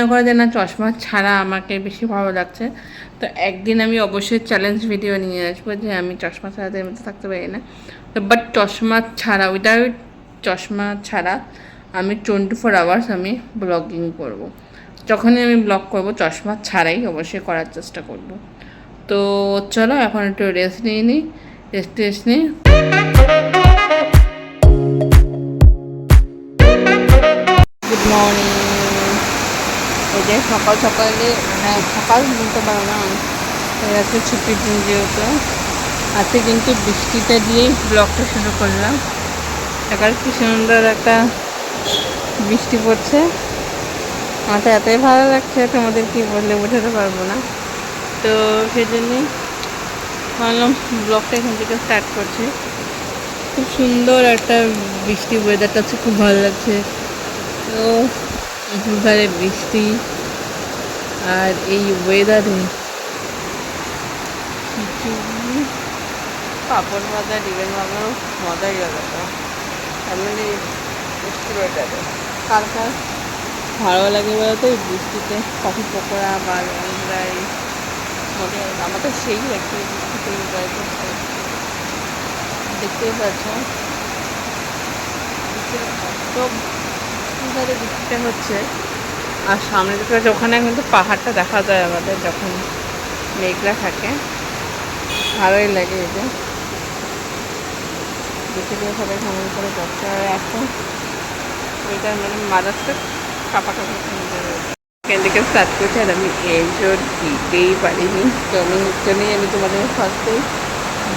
মনে করে যে না চশমা ছাড়া আমাকে বেশি ভালো লাগছে। তো একদিন আমি অবশ্যই চ্যালেঞ্জ ভিডিও নিয়ে আসবো যে আমি চশমা ছাড়া এমনিতে থাকতে পারি না। তো বাট চশমা ছাড়া উইদাউট চশমা ছাড়া আমি 24 আওয়ার্স আমি ব্লগিং করব। যখনই আমি ব্লগ করব চশমা ছাড়াই অবশ্যই করার চেষ্টা করব। তো চলো এখন একটু রেস্ট নিয়ে নিই, রেস্ট নিই। Good morning. এই যে সকাল সকালে মানে সকাল বলতে পারো না, আজকে ছুটির দিন যেহেতু আজকে কিন্তু বৃষ্টিটা দিয়েই ব্লগটা শুরু করলাম। এখন কি সুন্দর একটা বৃষ্টি পড়ছে, আমার তো এতই ভালো লাগছে তোমাদের কি বললে বোঝাতে পারবো না। তো সেই জন্যই ভাবলাম ব্লগটা এখান থেকে স্টার্ট করছি। খুব সুন্দর একটা বৃষ্টি, ওয়েদারটা হচ্ছে খুব ভালো লাগছে। তো দুধারে বৃষ্টি আর এই ওয়েদারে পাপড় ভাজা ডিমের ভাজা মজাই আলাদা। এমনি বৃষ্টি ওয়েদারে কার কার ভালো লাগে বলতো এই বৃষ্টিতে কফি পকোড়া বা লং ড্রাইভ মজা। আমার তো সেই একটু বৃষ্টিতে ড্রাইভ করতে দেখতেই পাচ্ছ তো দুধারে বৃষ্টিটা হচ্ছে। আর সামনে দিকে ওখানে কিন্তু পাহাড়টা দেখা যায় আমাদের যখন মেঘলা থাকে, ভালোই লাগে। এই যে দেখে দিয়ে সবাই ভ্রমণ করে যাচ্ছে। আর এখন ওইটার মানে মাদারটা কাপাকাপি এখান থেকে স্টার্ট করছি। আর আমি এনজয় দিতেই পারিনি, তো আমি জন্যই আমি তোমাদের ফার্স্টেই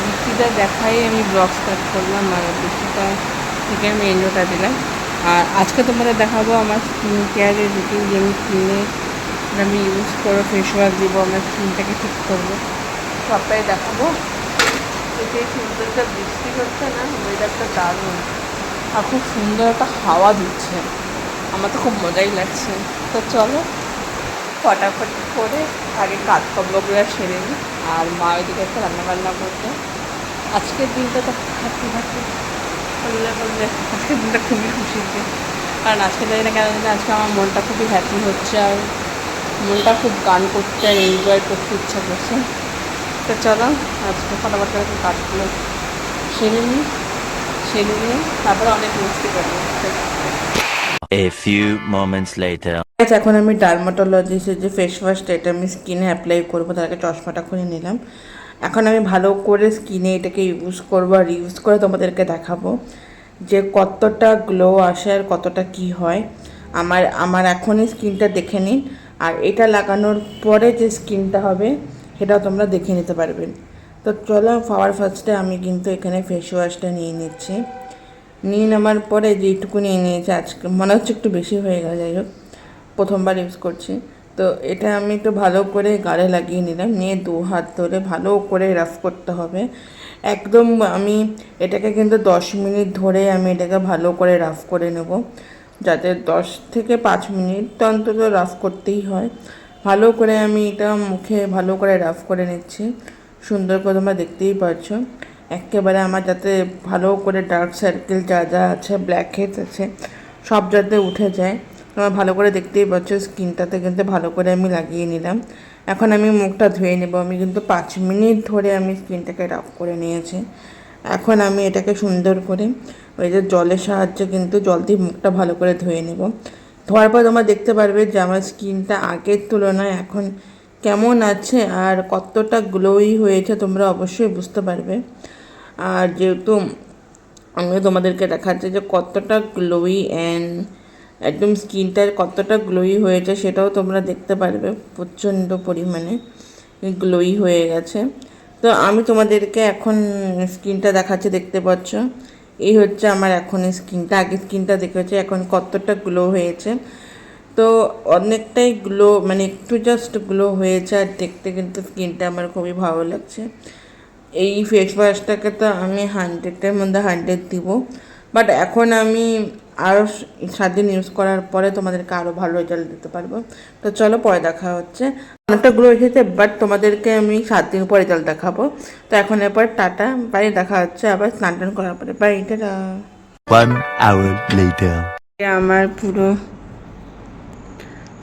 বৃষ্টিটা দেখাই আমি ব্লগ স্টার্ট করলাম। আর বৃষ্টিটা থেকে আমি এনজয়টা দিলাম। আর আজকে তোমাদের দেখাবো আমার স্কিন কেয়ারের রুটিন, যে আমি স্কিনে আমি ইউজ করবো, ফেস ওয়াশ দিব, আমার স্কিনটাকে ঠিক করবো, সবটাই দেখাবো। যে সুন্দরটা বৃষ্টি হচ্ছে না, ওয়েদারটা দারুণ আর খুব সুন্দর একটা হাওয়া দিচ্ছে, আমার তো খুব মজাই লাগছে। তো চলো ফটাফট করে আগে কাজকর্মগুলো সেরে নিই। আর মা ওইদিকে একটা রান্নাবান্না করতে, আজকের দিনটা তো হ্যাপি হ্যাপি বললে আজকের দিনটা খুবই খুশির দিন। কারণ আজকে জানি না কেন জানি আজকে আমার মনটা খুবই হ্যাপি হচ্ছে, আর মনটা খুব গান করতে আর এনজয় করতে ইচ্ছা করছে। তো চলো আজকে ফটাফট করে কাজগুলো সেরে নিয়ে তারপরে অনেক মস্তি করবো। A few moments later. এখন আমি ডার্মাটোলজিস্টের যে ফেস ওয়াশটা এটা আমি স্কিনে অ্যাপ্লাই করবো, তার আগে চশমাটা খুলে নিলাম। এখন আমি ভালো করে স্কিনে এটাকে ইউজ করবো, আর ইউজ করে তোমাদেরকে দেখাবো যে কতটা গ্লো আসে আর কতটা কি হয়। আমার এখনই স্কিনটা দেখে নিন, আর এটা লাগানোর পরে যে স্কিনটা হবে সেটাও তোমরা দেখে নিতে পারবেন। তো চলো ফার্স্টে আমি কিন্তু এখানে ফেস ওয়াশটা নিয়ে নিচ্ছি। নিয়ে নেওয়ার পরে যেইটুকু নিয়ে নিয়েছি, আজকে মনে হচ্ছে একটু বেশি হয়ে গেল, যাই হোক প্রথমবার ইউজ করছি। তো এটা আমি একটু ভালো করে গালে লাগিয়ে নিলাম, নিয়ে 2 হাত ধরে ভালো করে রাফ করতে হবে একদম। আমি এটাকে কিন্তু 10 মিনিট ধরে আমি এটাকে ভালো করে রাফ করে নেব, যাতে 10 থেকে 5 মিনিট তো অন্তত রাফ করতেই হয়। ভালো করে আমি এটা মুখে ভালো করে রাফ করে নিচ্ছি, সুন্দর করে তোমরা দেখতেই পাচ্ছ। একেবারে আমার যাতে ভালো করে ডার্ক সার্কেল যা যা আছে, ব্ল্যাক হেডস আছে, সব যাতে উঠে যায়। তোমরা ভালো করে দেখতেই পাচ্ছ স্কিনটাতে কিন্তু ভালো করে আমি লাগিয়ে নিলাম। এখন আমি মুখটা ধুয়ে নেব। আমি কিন্তু 5 মিনিট ধরে আমি স্কিনটাকে রাফ করে নিয়েছি। এখন আমি এটাকে সুন্দর করে ওই যে জলের সাহায্যে কিন্তু জল দিয়ে মুখটা ভালো করে ধুয়ে নেব। ধোয়ার পর তোমরা দেখতে পারবে যে আমার স্কিনটা আগের তুলনায় এখন কেমন আছে আর কতটা গ্লোই হয়েছে, তোমরা অবশ্যই বুঝতে পারবে। আর যেহেতু আমি তোমাদেরকে দেখাচ্ছি যে কতটা গ্লোই অ্যান্ড একদম স্কিনটার কতটা গ্লোই হয়েছে সেটাও তোমরা দেখতে পারবে, প্রচণ্ড পরিমাণে গ্লোই হয়ে গেছে। তো আমি তোমাদেরকে এখন স্কিনটা দেখাচ্ছি, দেখতে পাচ্ছ এই হচ্ছে আমার এখন স্কিনটা। আগে স্কিনটা দেখেছি এখন কতটা গ্লো হয়েছে। তো অনেকটাই গ্লো, মানে একটু জাস্ট গ্লো হয়েছে, আর দেখতে কিন্তু স্কিনটা আমার খুবই ভালো লাগছে। এই ফেস ওয়াশটাকে তো আমি 100-এর মধ্যে 100 দিব, বাট এখন আমি আরও 7 দিন ইউজ করার পরে তোমাদেরকে আরও ভালো রেজাল্ট দিতে পারবো। তো চলো পরে দেখা হচ্ছে। অনেকটা গ্লো এসেছে, বাট তোমাদেরকে আমি 7 দিন পরে রেজাল্ট দেখাবো। তো এখন এরপর টাটা বাই, দেখা হচ্ছে আবার স্নান টান করার পরে। বাই, টাটা। 1 hour later. আমার পুরো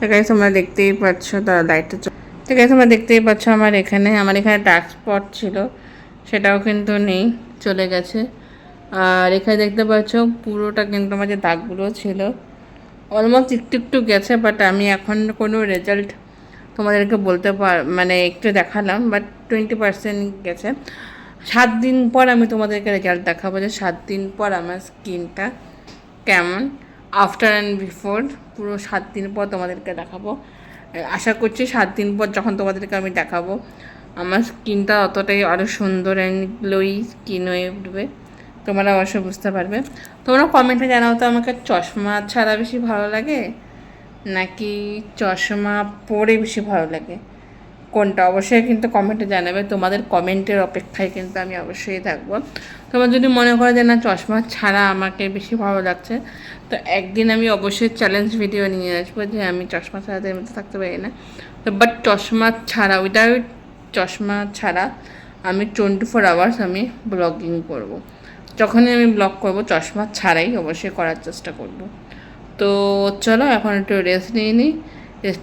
ঠিক আছে, তোমরা দেখতেই পাচ্ছ, তারা লাইটটা ঠিক আছে, তোমরা দেখতেই পাচ্ছ আমার এখানে ডার্ক স্পট ছিল, সেটাও কিন্তু নেই, চলে গেছে। আর এখানে দেখতে পাচ্ছ পুরোটা কিন্তু আমার যে দাগগুলো ছিল অলমোস্ট একটু একটু গেছে, বাট আমি এখন কোনো রেজাল্ট তোমাদেরকে বলতে মানে একটু দেখালাম, বাট 20% গেছে। 7 দিন পর আমি তোমাদেরকে রেজাল্ট দেখাবো যে 7 দিন পর আমার স্কিনটা কেমন, আফটার অ্যান্ড বিফোর, পুরো 7 দিন পর তোমাদেরকে দেখাবো। আশা করছি 7 দিন পর যখন তোমাদেরকে আমি দেখাবো আমার স্কিনটা অতটাই আরও সুন্দর অ্যান্ড গ্লোই স্কিন হয়ে উঠবে, তোমরা অবশ্যই বুঝতে পারবে। তোমরা কমেন্টে জানাও তো আমাকে চশমা ছাড়া বেশি ভালো লাগে নাকি চশমা পরে বেশি ভালো লাগে, কোনটা অবশ্যই কিন্তু কমেন্টে জানাবে। তোমাদের কমেন্টের অপেক্ষায় কিন্তু আমি অবশ্যই থাকবো। তোমার যদি মনে করো যে না চশমা ছাড়া আমাকে বেশি ভালো লাগছে, তো একদিন আমি অবশ্যই চ্যালেঞ্জ ভিডিও নিয়ে আসবো যে আমি চশমা ছাড়া মধ্যে থাকতে পারি না। তো বাট চশমা ছাড়া, উইদাউট চশমা ছাড়া আমি 24 আওয়ার্স আমি ব্লগিং করব। যখনই আমি ব্লগ করব চশমা ছাড়াই অবশ্যই করার চেষ্টা করব। তো চলো এখন একটু রেস্ট নিয়ে নিই,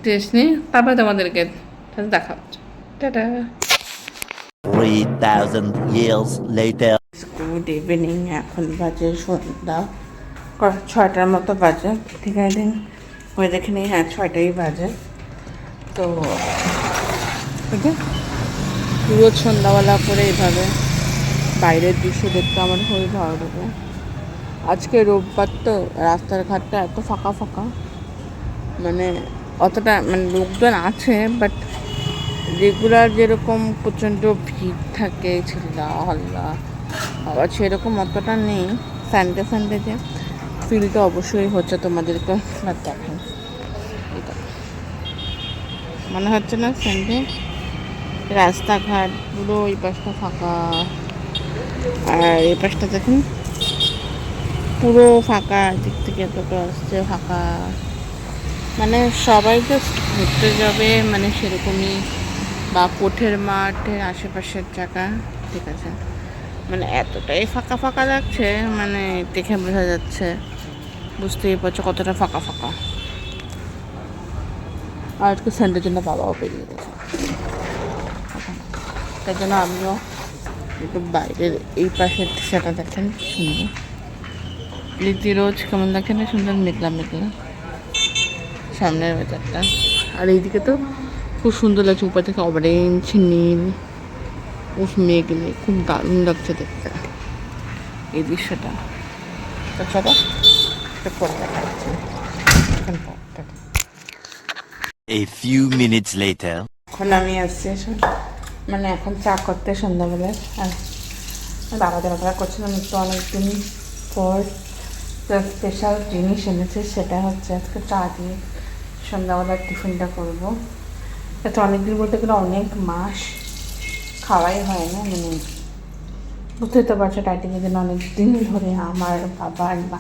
রেস্ট নিই, তারপরে তোমাদেরকে দেখা হচ্ছে। Tata. 3,000 years later. Good evening, এখন বাজে সন্ধ্যা 6টার মতো বাজে, ঠিক আছে ওই দেখে নিই, হ্যাঁ 6টাই বাজে। তো পুরো সন্ধ্যাবেলা করে এইভাবে বাইরের দৃশ্য দেখতে আমার খুবই ভালো লাগে। আজকে রোববার তো রাস্তার ঘাটটা এত ফাঁকা ফাঁকা, মানে অতটা মানে লোকজন আছে, বাট রেগুলার যেরকম প্রচণ্ড ভিড় থাকে চিল্লা হল্লা, আবার সেরকম অতটা নেই। সানডে যে ফিলটা অবশ্যই হচ্ছে, তোমাদেরকে দেখেন এটা মনে হচ্ছে না সানডে, রাস্তাঘাট পুরো ওই পাশটা ফাঁকা, আর এই পাশটা দেখুন পুরো ফাঁকা, দিক থেকে এতটা আসছে ফাঁকা, মানে সবাই জাস্ট ঘুরতে যাবে মানে সেরকমই, বা কোঠের মাঠের আশেপাশের জায়গা, ঠিক আছে, মানে এতটাই ফাঁকা ফাঁকা লাগছে, মানে দেখে বোঝা যাচ্ছে, বুঝতেই পারছো কতটা ফাঁকা ফাঁকা। আর আজকে সানডের জন্য বাবাও বেরিয়ে গেছে, তার জন্য আমিও একটু বাইরের এই পাশের সেটা দেখেন সুন্দর, লিতি রোজ কেমন দেখেন সুন্দর মেঘলা মেঘলা সামনের ওয়েদারটা, আর এইদিকে তো খুব সুন্দর লাগছে, উপর থেকে অরেঞ্জ নীল, উফ মেঘলে খুব দারুণ লাগছে দেখতে এই দৃশ্যটা। তো চলো পরে দেখা যাচ্ছে। A few minutes later. এখন আমি আসছি মানে এখন চা করতে সন্ধ্যাবেলায়, আর বাবা দেওয়া করছিলাম একটু অনেকদিন পর স্পেশাল জিনিস এনেছে, সেটা হচ্ছে আজকে চা দিয়ে সন্ধ্যাবেলার টিফিনটা করবো। এটা অনেকদিন বলতে গেলে অনেক মাস খাওয়াই হয় না, মানে বুঝতেই তো পারছো ডাইটিংয়ের জন্য অনেকদিন ধরে আমার বাবার মা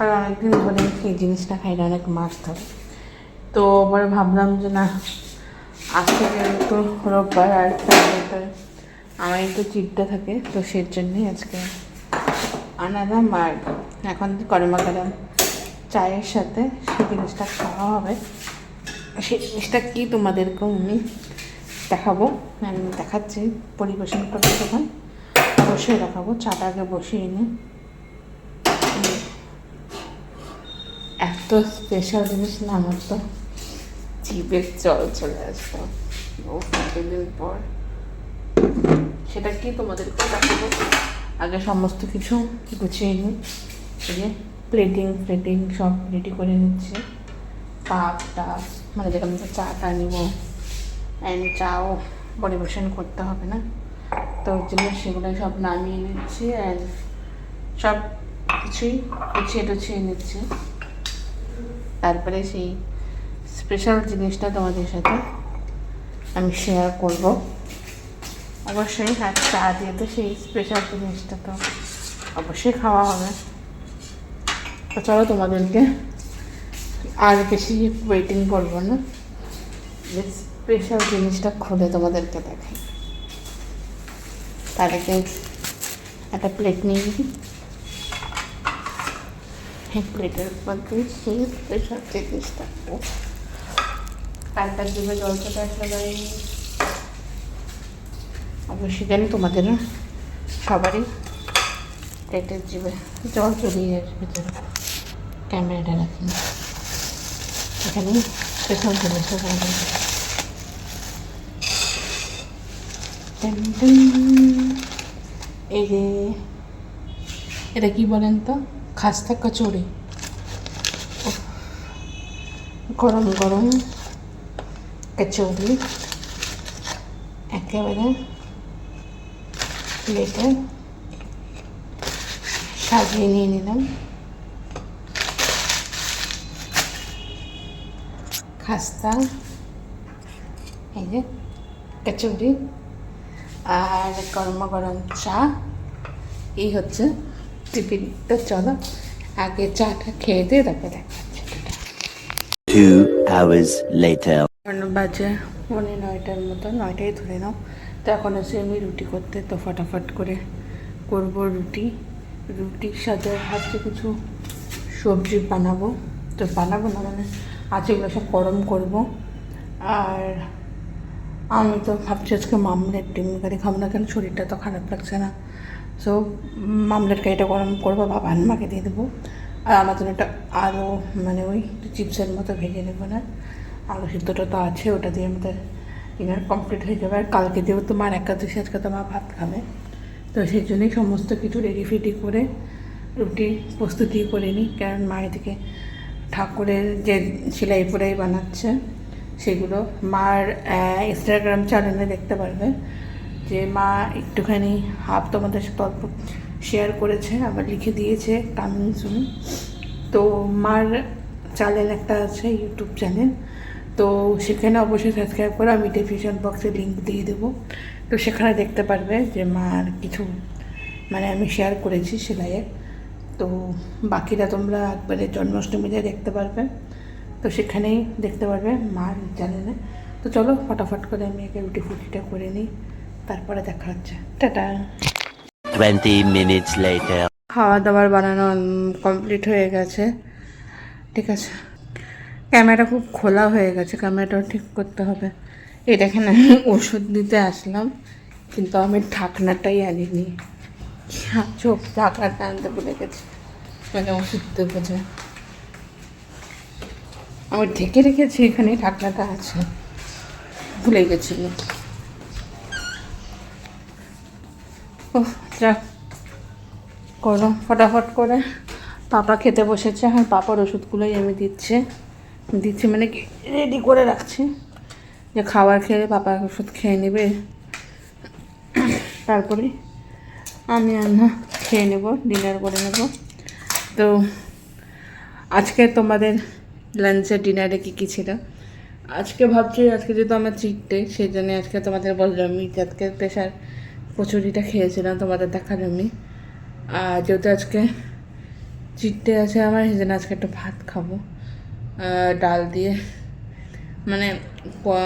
আর অনেকদিন ধরে সেই জিনিসটা খাই না, অনেক মাস ধরে। তো এবার ভাবলাম যে না আজকে যেহেতু রোববার আর সানডেতে আমার একটু চিটটা থাকে, তো সেই জন্যই আজকে আনালাম। আর এখন গরমা গরম চায়ের সাথে সেই জিনিসটা খাওয়া হবে। সেই জিনিসটা কি তোমাদেরকেও আমি দেখাবো, আমি দেখাচ্ছি পরিবেশন করতে তখন অবশ্যই দেখাবো। চাটা আগে বসিয়ে নিই, এত স্পেশাল জিনিস না আমার তো জিভের জল চলে আসতো দিন পর, সেটা কি তোমাদেরকেও দেখাবো। আগে সমস্ত কিছু গুছিয়ে নিই, প্লেটিং সব রেডি করে নিচ্ছি, কাপটা মানে যেখানে চাটা নিব, অ্যান্ড চাও পরিবেশন করতে হবে না, তো ওই জন্য সেগুলো সব নামিয়ে নিচ্ছি, অ্যান্ড সব কিছুই গুছিয়ে নিচ্ছি। তারপরে সেই স্পেশাল জিনিসটা তোমাদের সাথে আমি শেয়ার করব অবশ্যই। আর চা দিয়ে তো সেই স্পেশাল জিনিসটা তো অবশ্যই খাওয়া হবে। তো চলো তোমাদেরকে আর বেশি ওয়েটিং করবো না, যে স্পেশাল জিনিসটা খুলে তোমাদেরকে দেখাই। তার আগে একটা প্লেট নিয়ে নিই, প্লেটের উপর দিয়ে সেই স্পেশাল জিনিসটা কালটার জিভে জল চলে আসলো গাই। অবশ্যই জানি তোমাদের সবারই পেটের জিভে জল চলিয়ে আসবে। ক্যামেরাটা রাখি এখানে সেসব জিনিস এই যে এটা কি বলেন তো, খাস্তা কচুরি, গরম গরম কচুরি একেবারে প্লেটে সাজিয়ে নিয়ে নিলাম। খাস্তা, এই যে কচুরি আর গরম গরম চা, এই হচ্ছে টিফিন। তো চলো আগে চাটা খেয়ে দিয়ে তারপরে দেখাচ্ছি। 2 hours later. বাজে 9:30 মতো, 9টাই ধরে নাও। তো এখন এসে আমি রুটি করতে, তো ফটাফট করে করব রুটি। রুটির সাথে ভাবছি কিছু সবজি বানাবো, তো বানাবো না মানে আজ এগুলো সব গরম করবো। আর আমি তো ভাবছি আজকে মামলেট ডিম কারি খাবো না, কেন শরীরটা তো খারাপ লাগছে না। সো মামলেট কারিটা গরম করবো, বাবা আনমাকে দিয়ে দেবো। আর আমার জন্য একটা আলু মানে ওই চিপসের মতো ভেজে নেবো না, আলু সিদ্ধটা তো আছে, ওটা দিয়ে আমাদের ডিনার কমপ্লিট হয়ে যাবে। আর কালকে দিয়েও তো মার একাদশী, আজকে তো মা ভাত খাবে, তো সেই জন্যই সমস্ত কিছু রেডি ফেডি করে রুটি প্রস্তুতি করে নিই। কারণ মা এদিকে ঠাকুরের যে সেলাই পোড়াই বানাচ্ছে সেগুলো মার ইনস্টাগ্রাম চ্যানেলে দেখতে পারবে, যে মা একটুখানি হাফ তোমাদের সাথে অল্প শেয়ার করেছে, আবার লিখে দিয়েছে কামিং সুন। তো মার চ্যানেল একটা আছে, ইউটিউব চ্যানেল, তো সেখানে অবশ্যই সাবস্ক্রাইব করে আমি ডিসক্রিপশন বক্সে লিঙ্ক দিয়ে দেবো। তো সেখানে দেখতে পারবে যে মার কিছু মানে আমি শেয়ার করেছি সেলাইয়ের। তো বাকিটা তোমরা একবারে জন্মাষ্টমীতে দেখতে পারবে, তো সেখানেই দেখতে পারবে মার চ্যানেলে। তো চলো ফটাফট করে আমি একে রুটি ফুটিটা করে নিই, তারপরে দেখা হচ্ছে। টাটা। 20 minutes later. খাওয়া দাওয়ার বানানো কমপ্লিট হয়ে গেছে, ঠিক আছে। ক্যামেরাটা খুব খোলা হয়ে গেছে, ক্যামেরাটাও ঠিক করতে হবে। এই দেখেন আমি ওষুধ দিতে আসলাম, কিন্তু আমি ঢাকনাটাই আনিনি, চোখ ঢাকনাটা আনতে ভুলে গেছি, মানে ওষুধ দেবো যে আমি ঢেকে রেখেছি, এখানে ঢাকনাটা আছে, ভুলে গেছিল। ও যাক, করো ফটাফট করে। পাপা খেতে বসেছে, আর পাপার ওষুধগুলোই আমি দিচ্ছি মানে কি রেডি করে রাখছি, যে খাবার খেলে পাপা ওষুধ খেয়ে নেবে, তারপরে আমি খেয়ে নেব, ডিনার করে নেব। তো আজকে তোমাদের লাঞ্চে ডিনারে কী ছিল? আজকে ভাবছি আজকে যেহেতু আমার চিট ডে, সেই জন্য আজকে তোমাদের বললাম আমি আজকে প্রেশার কচুরিটা খেয়েছিলাম, তোমাদের দেখালাম আমি। আর যেহেতু আজকে চিট ডে আছে আমার, সেই জন্য আজকে একটু ভাত খাবো ডাল দিয়ে। মানে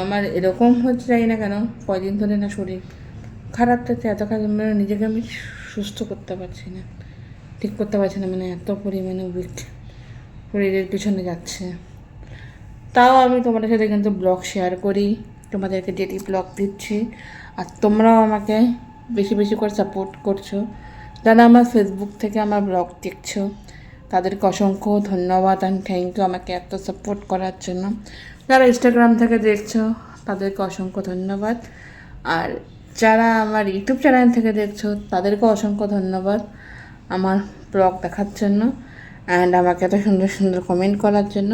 আমার এরকম হচ্ছে জানি না কেন, কয়দিন ধরে না শরীর খারাপ থাকছে, এত খারাপ মানে নিজেকে আমি সুস্থ করতে পারছি না, ঠিক করতে পারছি না, মানে এত পরিমাণে উইক শরীরের পিছনে যাচ্ছে। তাও আমি তোমাদের সাথে কিন্তু ব্লগ শেয়ার করি, তোমাদেরকে ডেলি ব্লগ দিচ্ছি। আর তোমরাও আমাকে বেশি বেশি করে সাপোর্ট করছো, যারা আমার ফেসবুক থেকে আমার ব্লগ দেখছো তাদেরকে অসংখ্য ধন্যবাদ অ্যান্ড থ্যাংক ইউ আমাকে এত সাপোর্ট করার জন্য। যারা ইনস্টাগ্রাম থেকে দেখছো তাদেরকে অসংখ্য ধন্যবাদ, আর যারা আমার ইউটিউব চ্যানেল থেকে দেখছো তাদেরকে অসংখ্য ধন্যবাদ আমার ব্লগ দেখার জন্য অ্যান্ড আমাকে এত সুন্দর সুন্দর কমেন্ট করার জন্য।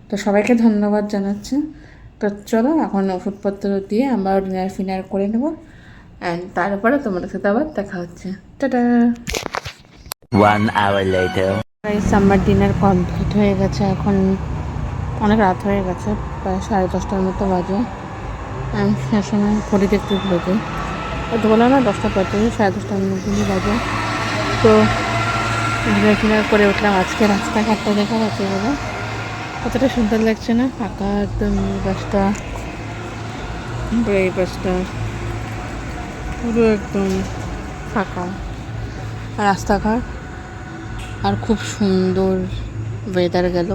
তো সবাইকে ধন্যবাদ জানাচ্ছি। তো চলো এখন ওষুধপত্র দিয়ে আমরা ডিনার ফিনার করে নেবো, অ্যান্ড তারপরে তোমাদের সাথে আবার দেখা হচ্ছে। টাটা। 1 hour later. আমার ডিনার কমপ্লিট হয়ে গেছে, এখন অনেক রাত হয়ে গেছে, প্রায় 10:30টার মতো বাজে। আমি সে সময় ঘড়ি দেখতে ভুলেছি, হয়তো বলো না 10:35, 10:30টার মধ্যেই বাজে। তো ডিনার করে উঠলাম। আজকে রাস্তাঘাটটা দেখা যাচ্ছে বলো, কতটা সুন্দর লাগছে না, ফাঁকা একদম। বাসটা এই বাসটা পুরো একদম ফাঁকা, রাস্তাঘাট আর খুব সুন্দর ওয়েদার গেল।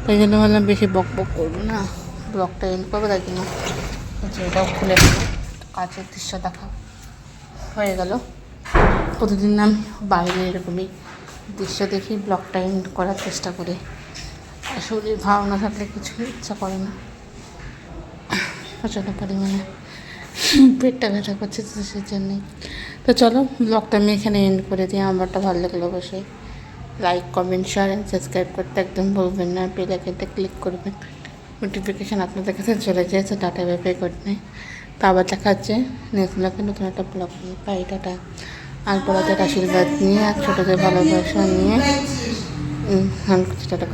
তাই জন্য ভাবলাম বেশি বক বক করবো না, ব্লগটা এন্ড করবো, তাই জন্য এটাও খুলে দেবো। কাছের দৃশ্য দেখা হয়ে গেল। প্রতিদিন আমি বাইরে এরকমই দৃশ্য দেখি ব্লগটা এন্ড করার চেষ্টা করি। আর শরীর ভালো না থাকলে কিছুই ইচ্ছা করে না, প্রচণ্ড পরিমাণে পেটটা ব্যথা করছে, তো সেই জন্যই। তো চলো ব্লগটা আমি এখানে এন্ড করে দিই। আমারটা ভালো লাগলো অবশ্যই like, comment, share and subscribe করতে একদম ভুলবেন না। বেল আইকনটা ক্লিক করবেন, নোটিফিকেশান আপনাদের কাছে চলে যাচ্ছে। Tata, bye bye, good night. তো আবার দেখা হচ্ছে নেক্সট ব্লগে নতুন একটা ব্লগ নিয়ে। By, tata. আর বড়দের আশীর্বাদ নিয়ে আর ছোটোদের ভালোবাসা নিয়ে টাটা।